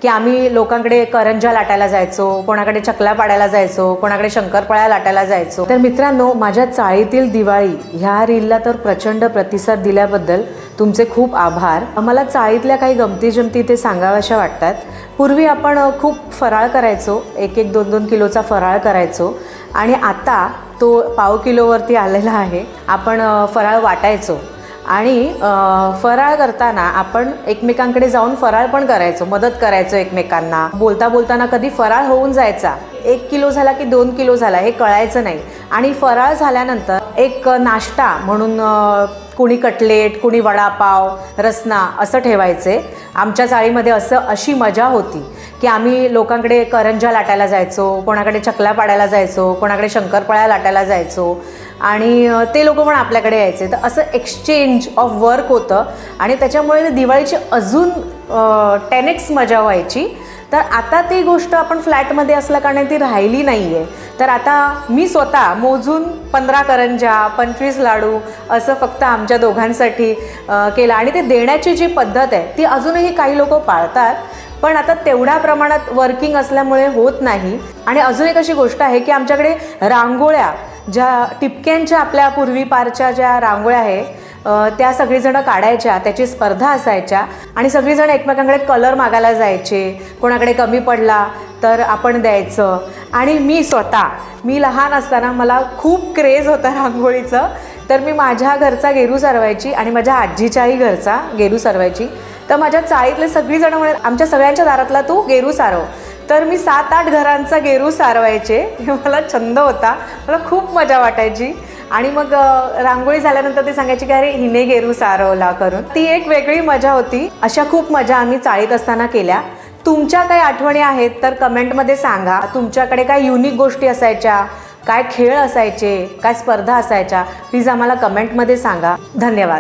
की आम्ही लोकांकडे करंज्या लाटायला जायचो, कोणाकडे चकल्या पाडायला जायचो, कोणाकडे शंकरपाळ्या लाटायला जायचो। तर मित्रांनो, माझ्या चाळीतील दिवाळी ह्या रीलला तर प्रचंड प्रतिसाद दिल्याबद्दल तुमचे खूप आभार। मला चाळीतल्या काही गमती जमती ते सांगाव्याशा वाटतात। पूर्वी आपण खूप फराळ करायचो, 1-1, 2-2 किलोचा फराळ करायचो आणि आता तो पाव किलोवरती आलेला आहे। आपण फराळ वाटायचो आणि फराळ करताना आपण एकमेकांकडे जाऊन फराळ पण करायचो, मदत करायचो एकमेकांना। बोलता बोलताना कधी फराळ होऊन जायचा, 1 किलो झाला की 2 किलो झाला हे कळायचं नाही। आणि फराळ झाल्यानंतर एक नाश्ता म्हणून कुणी कटलेट, कुणी वडापाव, रसना असं ठेवायचे। आमच्या चाळीमध्ये अशी मजा होती की आम्ही लोकांकडे करंज्या लाटायला जायचो, कोणाकडे चकल्या पाडायला जायचो, कोणाकडे शंकरपाळ्या लाटायला जायचो आणि ते लोक पण आपल्याकडे यायचे। तर असं एक्सचेंज ऑफ वर्क होतं आणि त्याच्यामुळे दिवाळीची अजून 10x मजा व्हायची। तर आता ती गोष्ट आपण फ्लॅटमध्ये असल्या कारणाने ती राहिली नाही आहे। तर आता मी स्वतः मोजून 15 करंज्या, 25 लाडू असं फक्त आमच्या दोघांसाठी केलं आणि ते देण्याची जी पद्धत आहे ती अजूनही काही लोक पाळतात, पण आता तेवढ्या प्रमाणात वर्किंग असल्यामुळे होत नाही। आणि अजून एक अशी गोष्ट आहे की आमच्याकडे रांगोळ्या, ज्या टिपक्यांच्या आपल्या पूर्वीपारच्या ज्या रांगोळ्या आहे त्या सगळीजणं काढायच्या, त्याची स्पर्धा असायच्या आणि सगळीजणं एकमेकांकडे कलर मागायला जायचे। कोणाकडे कमी पडला तर आपण द्यायचं। आणि मी लहान असताना मला खूप क्रेज होता रांगोळीचं, तर मी माझ्या घरचा गेरू सारवायची आणि माझ्या आजीच्याही घरचा गेरू सारवायची। तर माझ्या चाळीतले सगळीजणं म्हणत आमच्या सगळ्यांच्या दारातला तू गेरू सारव। तर मी 7-8 घरांचा गेरू सारवायचे, हे मला छंद होता, मला खूप मजा वाटायची। आणि मग रांगोळी झाल्यानंतर ते सांगायची की अरे हिने गेरू सारवला करून, ती एक वेगळी मजा होती। अशा खूप मजा आम्ही चाळीत असताना केल्या। तुमच्या काही आठवणी आहेत तर कमेंटमध्ये सांगा। तुमच्याकडे काय युनिक गोष्टी असायच्या, काय खेळ असायचे, काय स्पर्धा असायच्या, प्लीज आम्हाला कमेंटमध्ये सांगा। धन्यवाद।